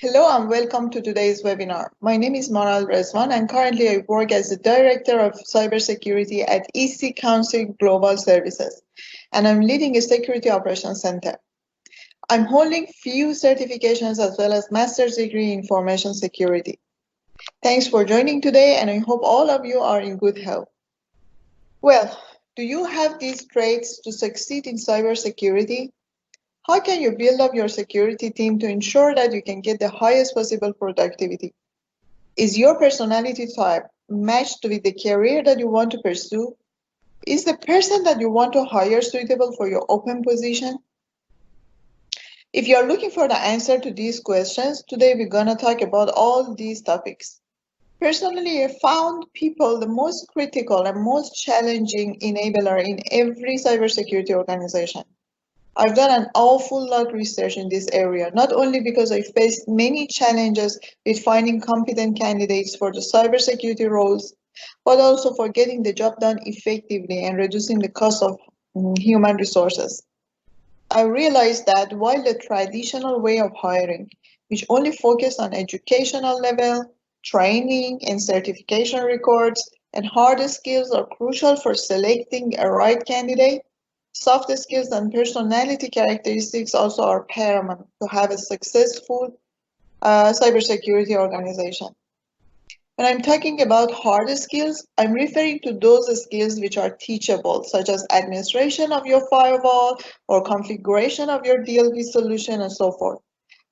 Hello and welcome to today's webinar. My name is Maral Rezvan and currently I work as the Director of Cybersecurity at EC Council Global Services, and I'm leading a Security Operations Center. I'm holding few certifications as well as Master's degree in Information Security. Thanks for joining today, and I hope all of you are in good health. Well, do you have these traits to succeed in cybersecurity? How can you build up your security team to ensure that you can get the highest possible productivity? Is your personality type matched with the career that you want to pursue? Is the person that you want to hire suitable for your open position? If you're looking for the answer to these questions, today we're going to talk about all these topics. Personally, I found people the most critical and most challenging enabler in every cybersecurity organization. I've done an awful lot of research in this area, not only because I faced many challenges with finding competent candidates for the cybersecurity roles, but also for getting the job done effectively and reducing the cost of human resources. I realized that while the traditional way of hiring, which only focused on educational level, training and certification records, and hard skills are crucial for selecting a right candidate, soft skills and personality characteristics also are paramount to have a successful cybersecurity organization. When I'm talking about hard skills, I'm referring to those skills which are teachable, such as administration of your firewall or configuration of your DLP solution and so forth.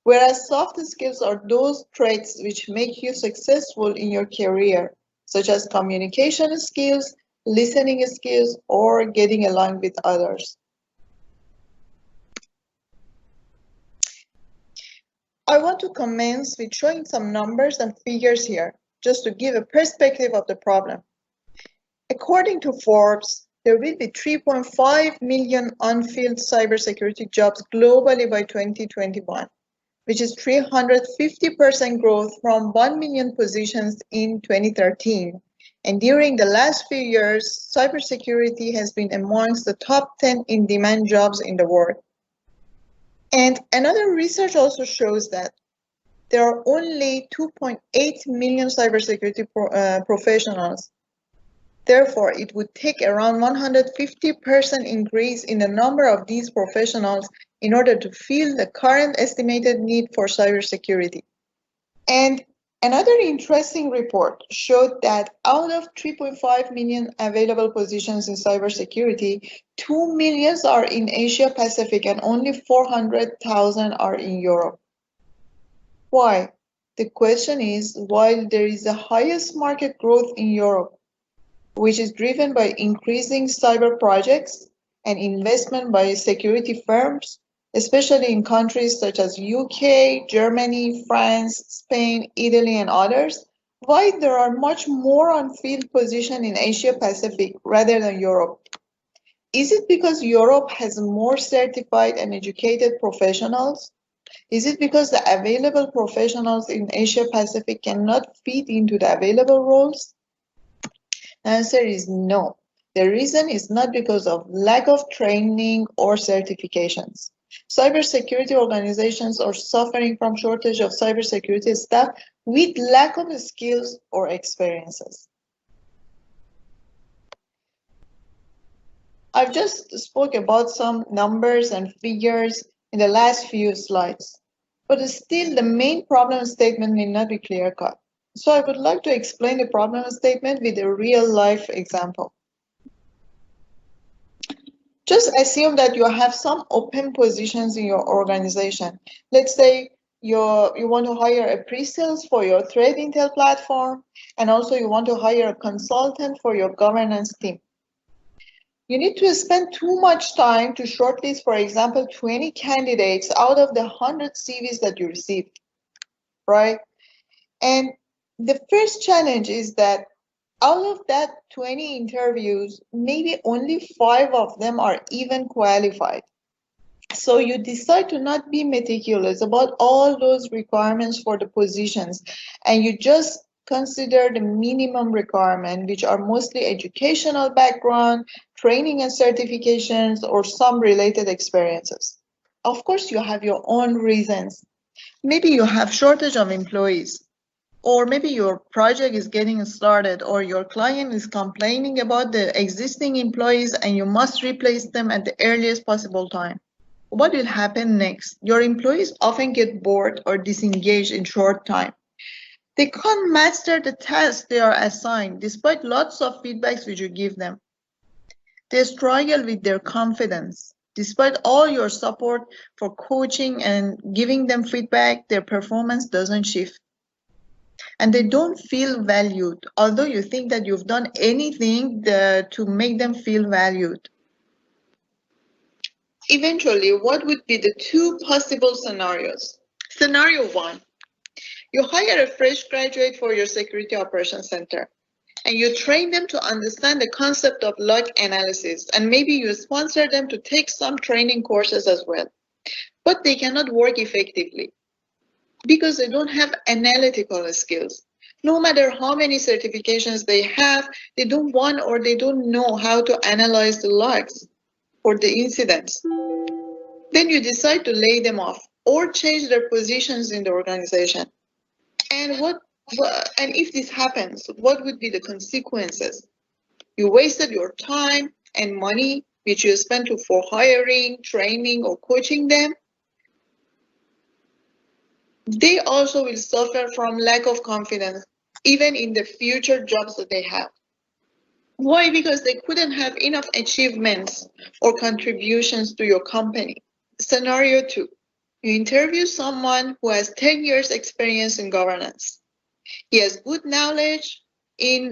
Whereas soft skills are those traits which make you successful in your career, such as communication skills, listening skills, or getting along with others. I want to commence with showing some numbers and figures here, just to give a perspective of the problem. According to Forbes, there will be 3.5 million unfilled cybersecurity jobs globally by 2021, which is 350% growth from 1 million positions in 2013. And during the last few years, cybersecurity has been amongst the top 10 in-demand jobs in the world. And another research also shows that there are only 2.8 million cybersecurity professionals. Therefore, it would take around 150% increase in the number of these professionals in order to fill the current estimated need for cybersecurity. And another interesting report showed that out of 3.5 million available positions in cybersecurity, 2 million are in Asia Pacific and only 400,000 are in Europe. Why? The question is, while there is the highest market growth in Europe, which is driven by increasing cyber projects and investment by security firms, especially in countries such as UK, Germany, France, Spain, Italy, and others, why there are much more unfilled positions in Asia Pacific rather than Europe? Is it because Europe has more certified and educated professionals? Is it because the available professionals in Asia Pacific cannot fit into the available roles? The answer is no. The reason is not because of lack of training or certifications. Cybersecurity organizations are suffering from shortage of cybersecurity staff with lack of skills or experiences. I've just spoke about some numbers and figures in the last few slides, but still the main problem statement may not be clear-cut. So I would like to explain the problem statement with a real-life example. Just assume that you have some open positions in your organization. Let's say you want to hire a pre-sales for your threat intel platform, and also you want to hire a consultant for your governance team. You need to spend too much time to shortlist, for example, 20 candidates out of the 100 CVs that you received, right? And the first challenge is that out of that 20 interviews, maybe only 5 of them are even qualified. So you decide to not be meticulous about all those requirements for the positions, and you just consider the minimum requirement, which are mostly educational background, training and certifications, or some related experiences. Of course, you have your own reasons Maybe you have shortage of employees, or maybe your project is getting started, or your client is complaining about the existing employees and you must replace them at the earliest possible time. What will happen next? Your employees often get bored or disengaged in short time. They can't master the task they are assigned despite lots of feedbacks which you give them. They struggle with their confidence. Despite all your support for coaching and giving them feedback, their performance doesn't shift. And they don't feel valued, although you think that you've done anything to make them feel valued. Eventually, what would be the two possible scenarios? Scenario one, you hire a fresh graduate for your security operations center, and you train them to understand the concept of log analysis, and maybe you sponsor them to take some training courses as well. But they cannot work effectively because they don't have analytical skills. No matter how many certifications they have, they don't want or they don't know how to analyze the logs or the incidents. Then you decide to lay them off or change their positions in the organization. And if this happens, what would be the consequences? You wasted your time and money which you spent for hiring, training, or coaching them. They also will suffer from lack of confidence, even in the future jobs that they have. Why? Because they couldn't have enough achievements or contributions to your company. Scenario two, you interview someone who has 10 years experience in governance. He has good knowledge in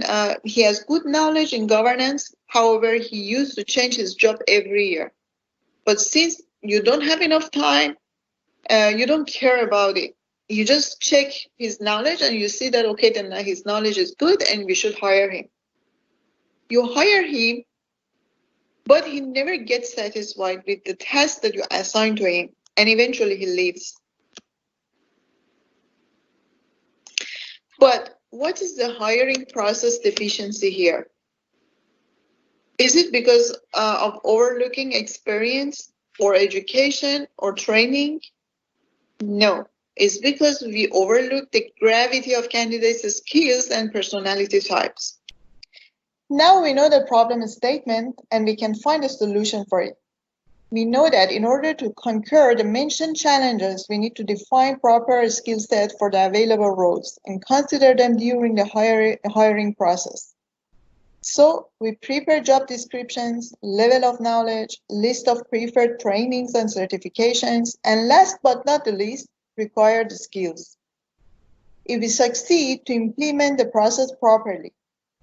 governance. However, he used to change his job every year. But since you don't have enough time, you don't care about it. You just check his knowledge and you see that, okay, then his knowledge is good and we should hire him. You hire him, but he never gets satisfied with the task that you assign to him, and eventually he leaves. But what is the hiring process deficiency here? Is it because of overlooking experience or education or training? No, it's because we overlook the gravity of candidates' skills and personality types. Now we know the problem statement and we can find a solution for it. We know that in order to conquer the mentioned challenges, we need to define proper skill set for the available roles and consider them during the hiring process. So we prepare job descriptions, level of knowledge, list of preferred trainings and certifications, and last but not the least, required skills. If we succeed to implement the process properly,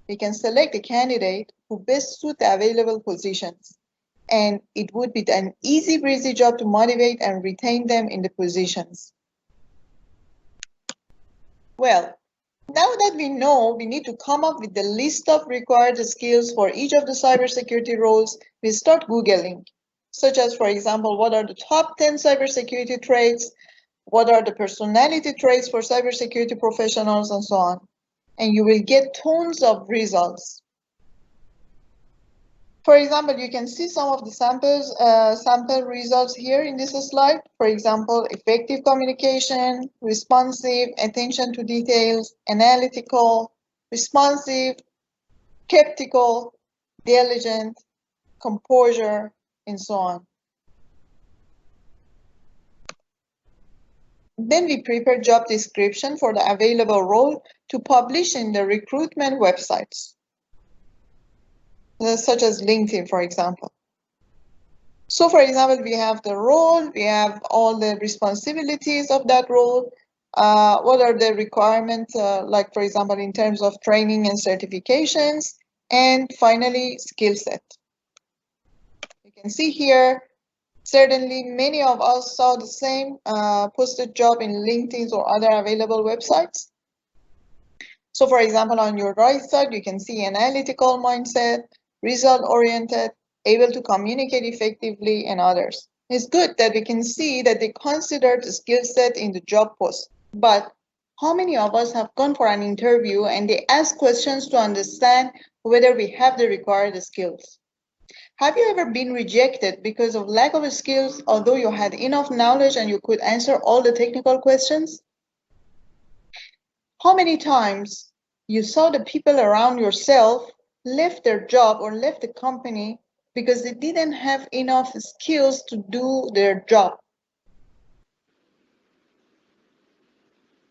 we can select a candidate who best suit the available positions, and it would be an easy breezy job to motivate and retain them in the positions. Well, now that we know we need to come up with the list of required skills for each of the cybersecurity roles, we start Googling, such as, for example, what are the top 10 cybersecurity traits, what are the personality traits for cybersecurity professionals, and so on. And you will get tons of results. For example, you can see some of the sample results here in this slide. For example, effective communication, responsive, attention to details, analytical, responsive, skeptical, diligent, composure, and so on. Then we prepare job description for the available role to publish in the recruitment websites, such as LinkedIn, for example. So, for example, we have the role, we have all the responsibilities of that role. What are the requirements, like, for example, in terms of training and certifications, and finally, skill set. You can see here, certainly many of us saw the same posted job in LinkedIn or other available websites. So, for example, on your right side, you can see analytical mindset, result-oriented, able to communicate effectively, and others. It's good that we can see that they considered the skill set in the job post. But how many of us have gone for an interview and they ask questions to understand whether we have the required skills? Have you ever been rejected because of lack of skills, although you had enough knowledge and you could answer all the technical questions? How many times you saw the people around yourself left their job or left the company because they didn't have enough skills to do their job?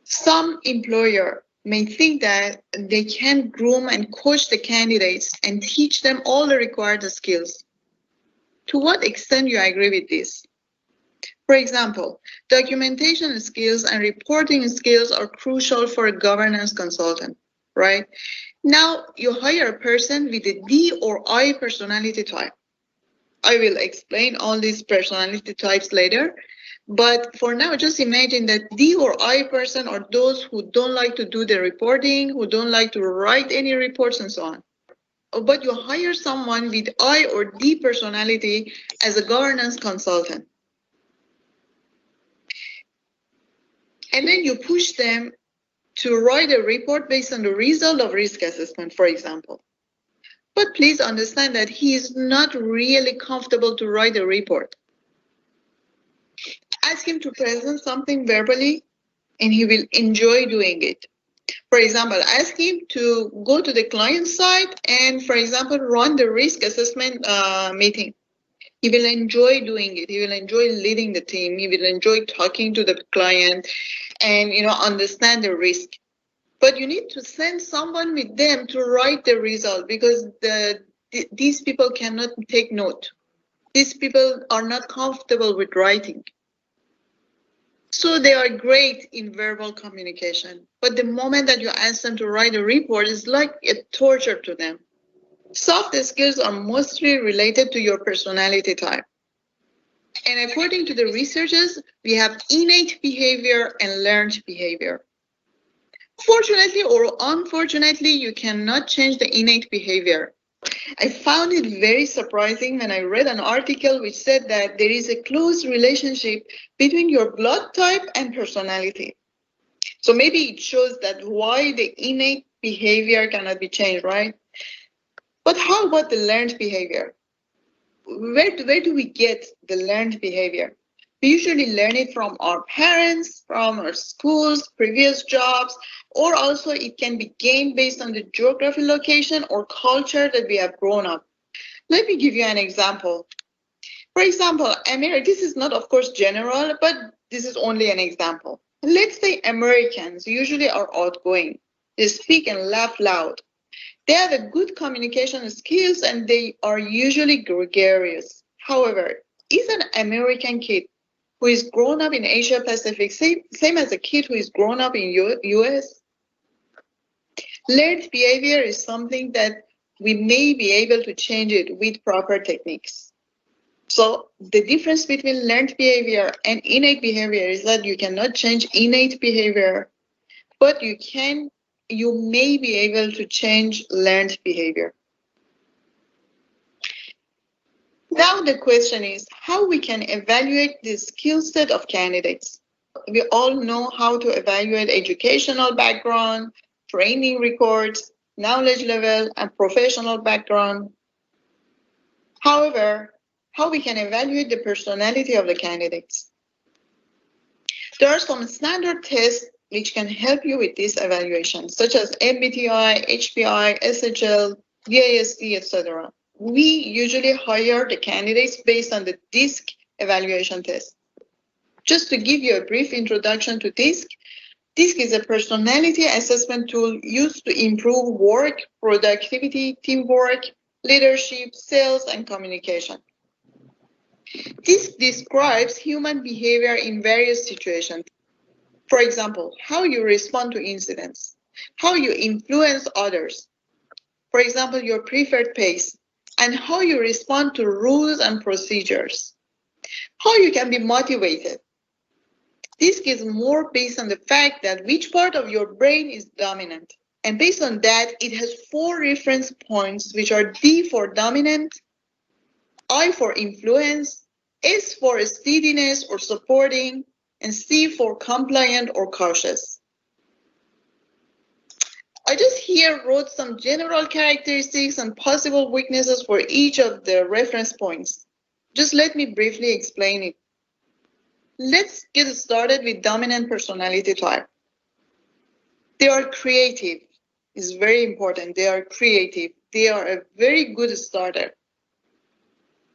Some employer may think that they can groom and coach the candidates and teach them all the required skills. To what extent you agree with this? For example, documentation skills and reporting skills are crucial for a governance consultant, right? Now you hire a person with a D or I personality type. I will explain all these personality types later, but for now, just imagine that D or I person are those who don't like to do the reporting, who don't like to write any reports and so on. But you hire someone with I or D personality as a governance consultant. And then you push them to write a report based on the result of risk assessment, for example. But please understand that he is not really comfortable to write a report. Ask him to present something verbally and he will enjoy doing it. For example, ask him to go to the client side and, for example, run the risk assessment meeting. He will enjoy doing it. He will enjoy leading the team. He will enjoy talking to the client and understand the risk. But you need to send someone with them to write the result because these people cannot take note. These people are not comfortable with writing. So they are great in verbal communication. But the moment that you ask them to write a report, it's like a torture to them. Soft skills are mostly related to your personality type. And according to the researchers, we have innate behavior and learned behavior. Fortunately or unfortunately, you cannot change the innate behavior. I found it very surprising when I read an article which said that there is a close relationship between your blood type and personality. So maybe it shows that why the innate behavior cannot be changed, right? But how about the learned behavior? Where do we get the learned behavior? We usually learn it from our parents, from our schools, previous jobs, or also it can be gained based on the geography, location, or culture that we have grown up. Let me give you an example. For example, this is not, of course, general, but this is only an example. Let's say Americans usually are outgoing. They speak and laugh loud. They have a good communication skills and they are usually gregarious. However, is an American kid who is grown up in Asia Pacific same as a kid who is grown up in US? Learned behavior is something that we may be able to change it with proper techniques. So the difference between learned behavior and innate behavior is that you cannot change innate behavior, but you may be able to change learned behavior. Now the question is how we can evaluate the skill set of candidates. We all know how to evaluate educational background, training records, knowledge level, and professional background. However, how we can evaluate the personality of the candidates. There are some standard tests which can help you with this evaluation, such as MBTI, HPI, SHL, DISC, etc. We usually hire the candidates based on the DISC evaluation test. Just to give you a brief introduction to DISC, DISC is a personality assessment tool used to improve work, productivity, teamwork, leadership, sales, and communication. This describes human behavior in various situations. For example, how you respond to incidents, how you influence others, for example, your preferred pace, and how you respond to rules and procedures, how you can be motivated. This is more based on the fact that which part of your brain is dominant. And based on that, it has 4 reference points, which are D for dominant, I for influence, S for steadiness or supporting, and C for compliant or cautious. I just here wrote some general characteristics and possible weaknesses for each of the reference points. Just let me briefly explain it. Let's get started with dominant personality type. They are creative. It's very important. They are creative. They are a very good starter.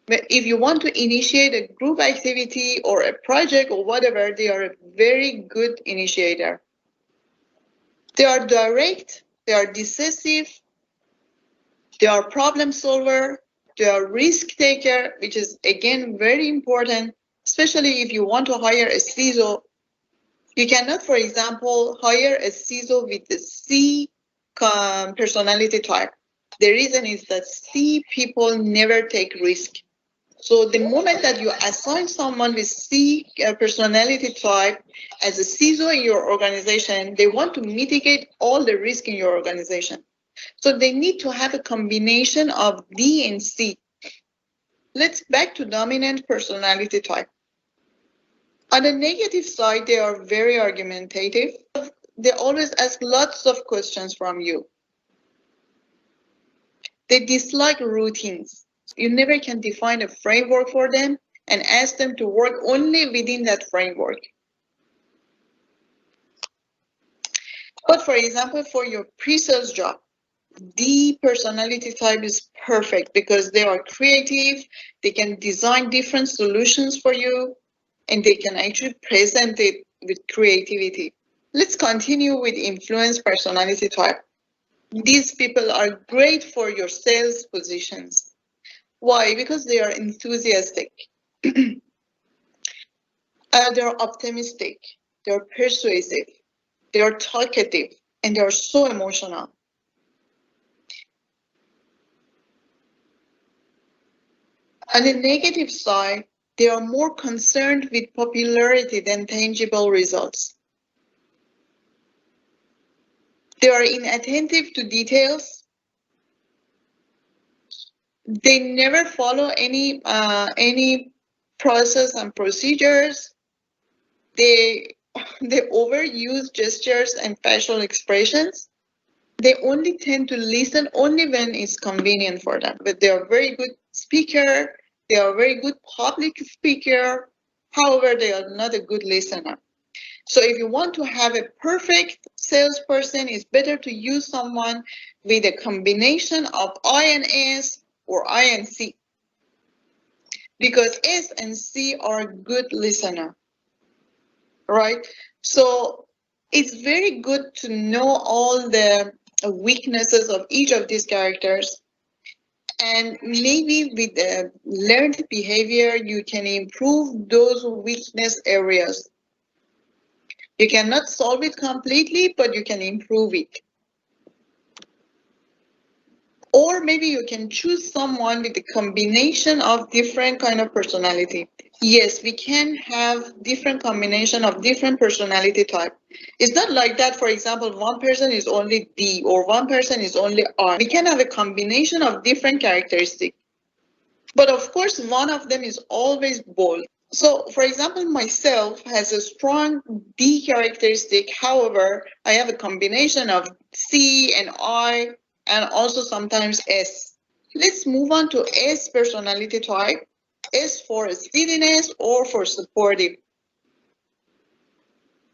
But if you want to initiate a group activity or a project or whatever, they are a very good initiator. They are direct, they are decisive, they are problem solver, they are risk taker, which is again very important, especially if you want to hire a CISO. You cannot, for example, hire a CISO with the C personality type. The reason is that C people never take risk. So the moment that you assign someone with C personality type as a CISO in your organization, they want to mitigate all the risk in your organization. So they need to have a combination of D and C. Let's back to dominant personality type. On the negative side, they are very argumentative. They always ask lots of questions from you. They dislike routines. You never can define a framework for them and ask them to work only within that framework. But for example, for your pre-sales job, the personality type is perfect because they are creative, they can design different solutions for you, and they can actually present it with creativity. Let's continue with influence personality type. These people are great for your sales positions. Why? Because they are enthusiastic. They're optimistic. They're persuasive. They're talkative. And they're so emotional. On the negative side, they are more concerned with popularity than tangible results. They are inattentive to details. They never follow any process and procedures. They overuse gestures and facial expressions. They only tend to listen only when it's convenient for them. But they are very good speaker. They are very good public speaker. However, they are not a good listener. So if you want to have a perfect salesperson, it's better to use someone with a combination of I and S or I and C. Because S and C are good listener, right? So it's very good to know all the weaknesses of each of these characters. And maybe with the learned behavior, you can improve those weakness areas. You cannot solve it completely, but you can improve it. Or maybe you can choose someone with a combination of different kind of personality. Yes, we can have different combination of different personality type. It's not like that, for example, one person is only D or one person is only R. We can have a combination of different characteristics. But of course, one of them is always bold. So, for example, myself has a strong D characteristic. However, I have a combination of C and I, and also sometimes S. Let's move on to S personality type. S for steadiness or for supportive.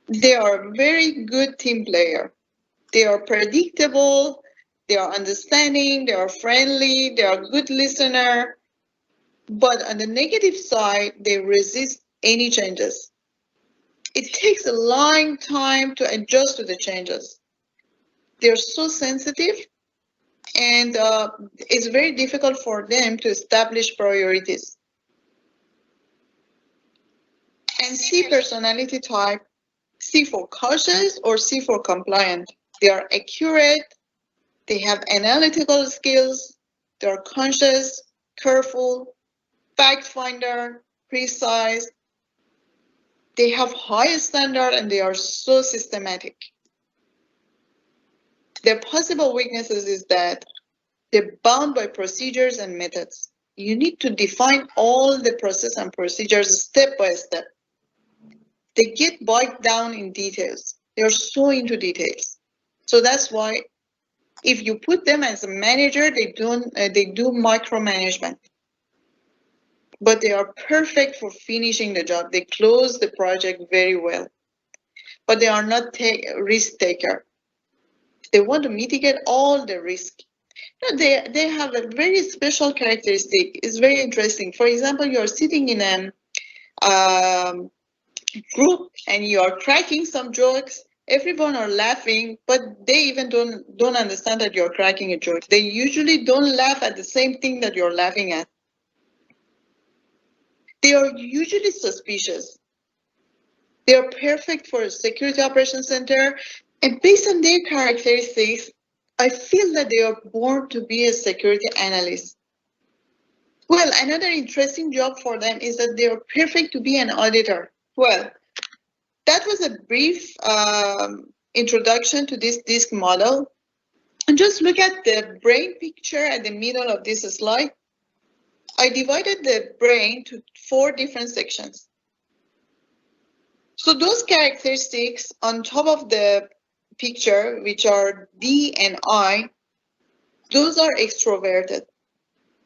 They are very good team player. They are predictable. They are understanding. They are friendly. They are good listener. But on the negative side, they resist any changes. It takes a long time to adjust to the changes. They're so sensitive, and it's very difficult for them to establish priorities. And C personality type, C for cautious or C for compliant. They are accurate, they have analytical skills, they are conscious, careful, fact finder, precise. They have high standard and they are so systematic. Their possible weaknesses is that they're bound by procedures and methods. You need to define all the process and procedures step by step. They get bogged down in details. They're so into details. So that's why If you put them as a manager, they do micromanagement. But they are perfect for finishing the job. They close the project very well. But they are not risk taker. They want to mitigate all the risk. They have a very special characteristic. It's very interesting. For example, you're sitting in a group and you are cracking some jokes. Everyone are laughing, but they even don't understand that you're cracking a joke. They usually don't laugh at the same thing that you're laughing at. They are usually suspicious. They are perfect for a security operations center, and based on their characteristics, I feel that they are born to be a security analyst. Well, another interesting job for them is that they are perfect to be an auditor. Well, that was a brief introduction to this disk model. And just look at the brain picture at the middle of this slide. I divided the brain to 4 different sections. So those characteristics on top of the picture, which are D and I, those are extroverted.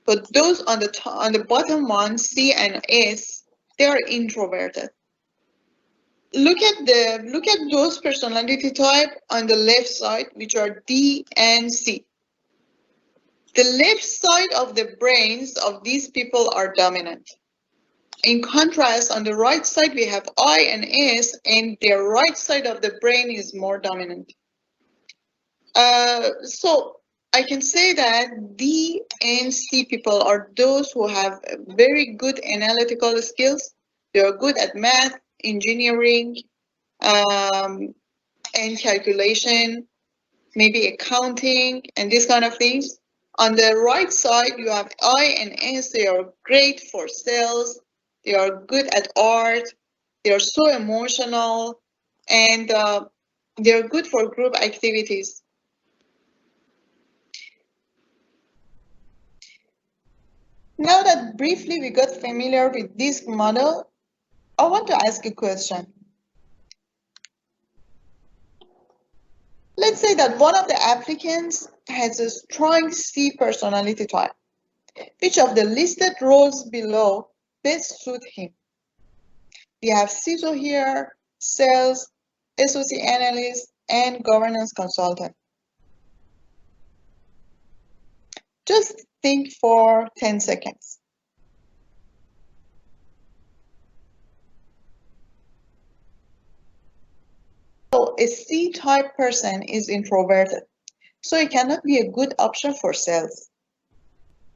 But those on the bottom one, C and S, they are introverted. Look at those personality type on the left side, which are D and C. The left side of the brains of these people are dominant. In contrast, on the right side, we have I and S, and their right side of the brain is more dominant. So I can say that D and C people are those who have very good analytical skills. They are good at math, engineering, and calculation, maybe accounting, and these kind of things. On the right side, you have I and S. They are great for sales. They are good at art. They are so emotional, and they are good for group activities. Now that briefly we got familiar with this model, I want to ask a question. Let's say that one of the applicants has a strong C personality type. Which of the listed roles below best suit him? We have CISO here, sales, SOC analyst, and governance consultant. Just think for 10 seconds. So a C-type person is introverted, so it cannot be a good option for sales.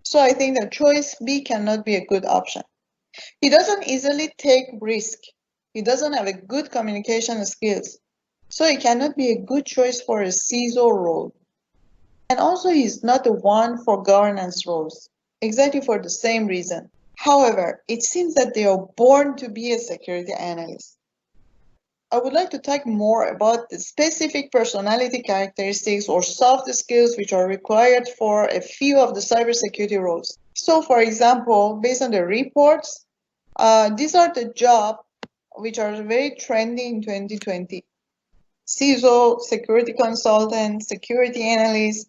So I think that choice B cannot be a good option. He doesn't easily take risk. He doesn't have a good communication skills. So he cannot be a good choice for a CISO role. And also he's not the one for governance roles, exactly for the same reason. However, it seems that they are born to be a security analyst. I would like to talk more about the specific personality characteristics or soft skills which are required for a few of the cybersecurity roles. So for example, based on the reports, these are the jobs which are very trendy in 2020. CISO, security consultant, security analyst,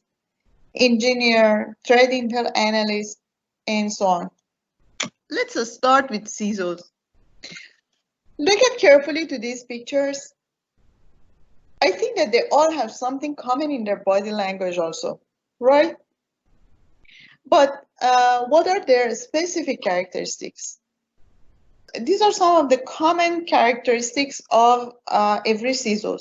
engineer, threat intel analyst, and so on. Let's start with CISOs. Look at carefully to these pictures. I think that they all have something common in their body language also, right? But what are their specific characteristics? These are some of the common characteristics of every CISO.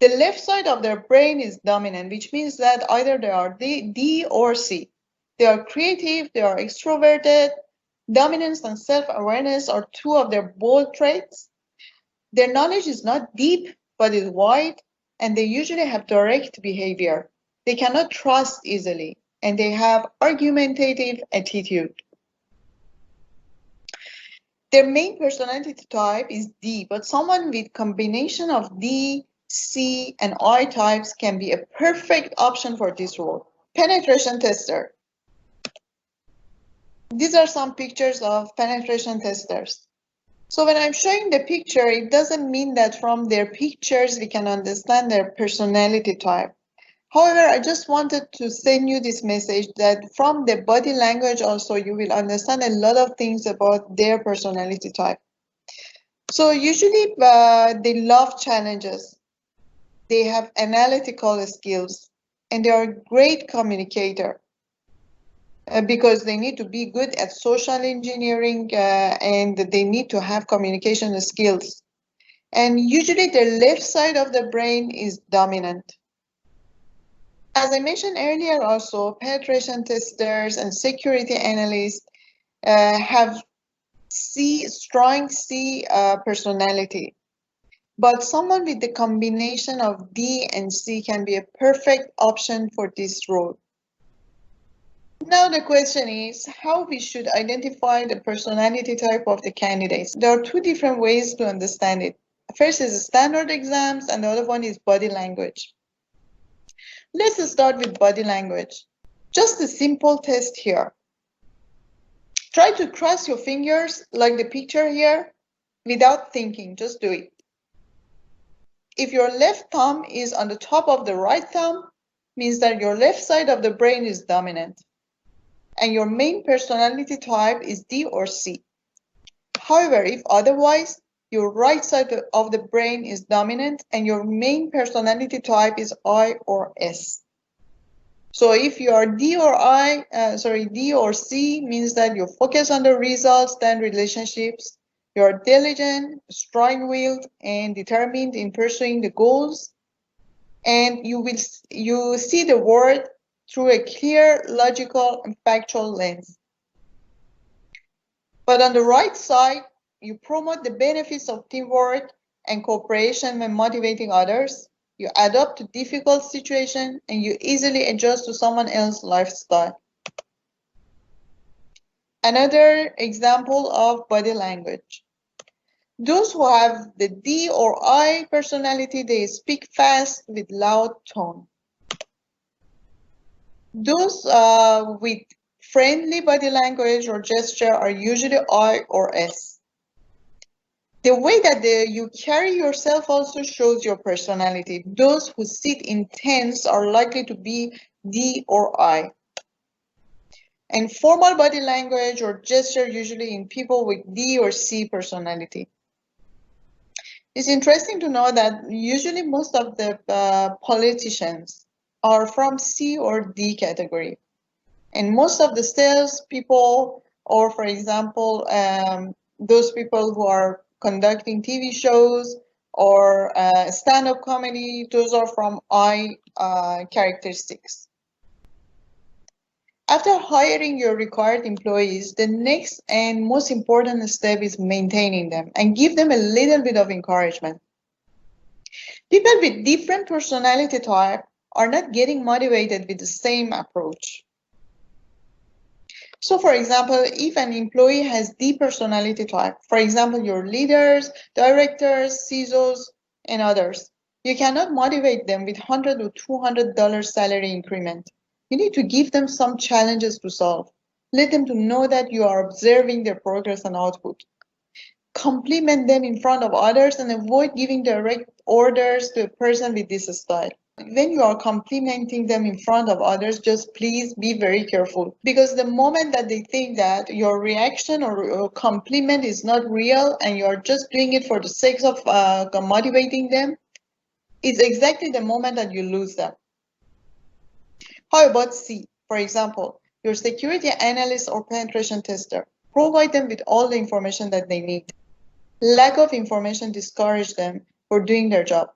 The left side of their brain is dominant, which means that either they are D or C. They are creative, they are extroverted. Dominance and self-awareness are 2 of their bold traits. Their knowledge is not deep, but is wide, and they usually have direct behavior. They cannot trust easily, and they have argumentative attitude. Their main personality type is D, but someone with combination of D, C, and I types can be a perfect option for this role. Penetration tester. These are some pictures of penetration testers. So when I'm showing the picture, it doesn't mean that from their pictures we can understand their personality type. However, I just wanted to send you this message that from the body language also you will understand a lot of things about their personality type. So usually they love challenges, they have analytical skills, and they are a great communicator because they need to be good at social engineering and they need to have communication skills. And usually the left side of the brain is dominant. As I mentioned earlier also, penetration testers and security analysts have strong C personality. But someone with the combination of D and C can be a perfect option for this role. Now the question is how we should identify the personality type of the candidates. There are two different ways to understand it. First is standard exams and the other one is body language. Let's start with body language. Just a simple test here. Try to cross your fingers like the picture here without thinking, just do it. If your left thumb is on the top of the right thumb, means that your left side of the brain is dominant and your main personality type is D or C. However, if otherwise, your right side of the brain is dominant and your main personality type is I or S. So if you are D or C means that you focus on the results than relationships. You are diligent, strong-willed, and determined in pursuing the goals, and you see the world through a clear, logical, and factual lens. But on the right side, you promote the benefits of teamwork and cooperation when motivating others. You adapt to difficult situations, and you easily adjust to someone else's lifestyle. Another example of body language. Those who have the D or I personality, they speak fast with loud tone. Those with friendly body language or gesture are usually I or S. The way that you carry yourself also shows your personality. Those who sit intense are likely to be D or I. And formal body language or gesture usually in people with D or C personality. It's interesting to know that usually most of the politicians are from C or D category. And most of the sales people, or for example, those people who are conducting TV shows or stand-up comedy, those are from I characteristics. After hiring your required employees, the next and most important step is maintaining them and give them a little bit of encouragement. People with different personality type are not getting motivated with the same approach. So for example, if an employee has D personality type, for example, your leaders, directors, CISOs, and others, you cannot motivate them with $100 or $200 salary increment. You need to give them some challenges to solve. Let them to know that you are observing their progress and output. Compliment them in front of others and avoid giving direct orders to a person with this style. When you are complimenting them in front of others, just please be very careful, because the moment that they think that your reaction or your compliment is not real and you're just doing it for the sake of motivating them, it's exactly the moment that you lose them. How about C? For example, your security analyst or penetration tester. Provide them with all the information that they need. Lack of information discourages them for doing their job.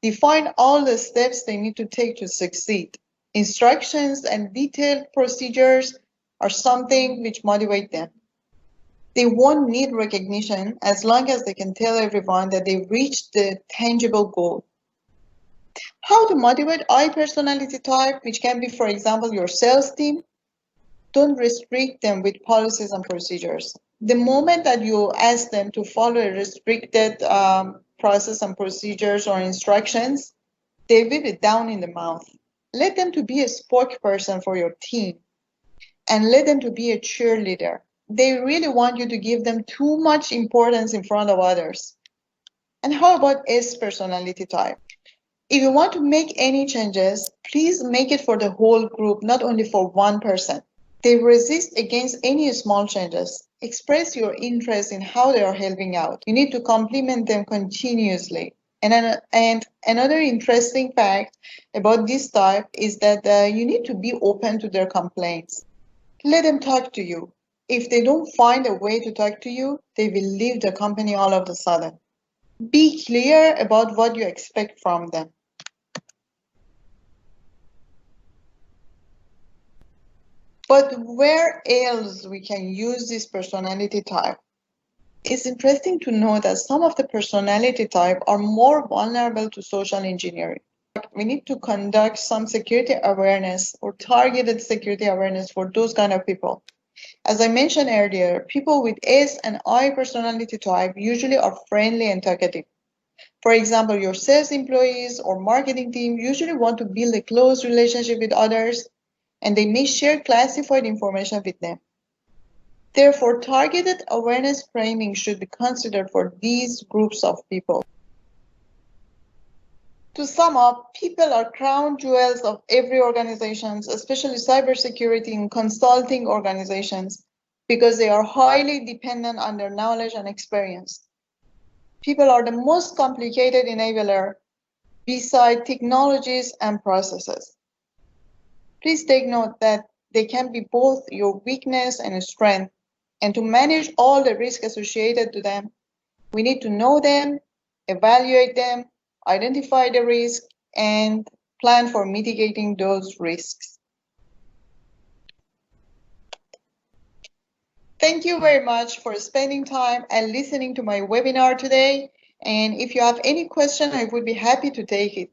Define all the steps they need to take to succeed. Instructions and detailed procedures are something which motivate them. They won't need recognition as long as they can tell everyone that they reached the tangible goal. How to motivate I personality type, which can be, for example, your sales team. Don't restrict them with policies and procedures. The moment that you ask them to follow a restricted process and procedures or instructions, they will be down in the mouth. Let them to be a spokesperson for your team and let them to be a cheerleader. They really want you to give them too much importance in front of others. And how about S personality type? If you want to make any changes, please make it for the whole group, not only for one person. They resist against any small changes. Express your interest in how they are helping out. You need to compliment them continuously. And another interesting fact about this type is that you need to be open to their complaints. Let them talk to you. If they don't find a way to talk to you, they will leave the company all of a sudden. Be clear about what you expect from them. But where else we can use this personality type? It's interesting to know that some of the personality type are more vulnerable to social engineering. We need to conduct some security awareness or targeted security awareness for those kind of people. As I mentioned earlier, people with S and I personality type usually are friendly and talkative. For example, your sales employees or marketing team usually want to build a close relationship with others, and they may share classified information with them. Therefore, targeted awareness training should be considered for these groups of people. To sum up, people are crown jewels of every organization, especially cybersecurity and consulting organizations, because they are highly dependent on their knowledge and experience. People are the most complicated enabler beside technologies and processes. Please take note that they can be both your weakness and strength, and to manage all the risk associated to them, we need to know them, evaluate them, identify the risk, and plan for mitigating those risks. Thank you very much for spending time and listening to my webinar today. And if you have any question, I would be happy to take it.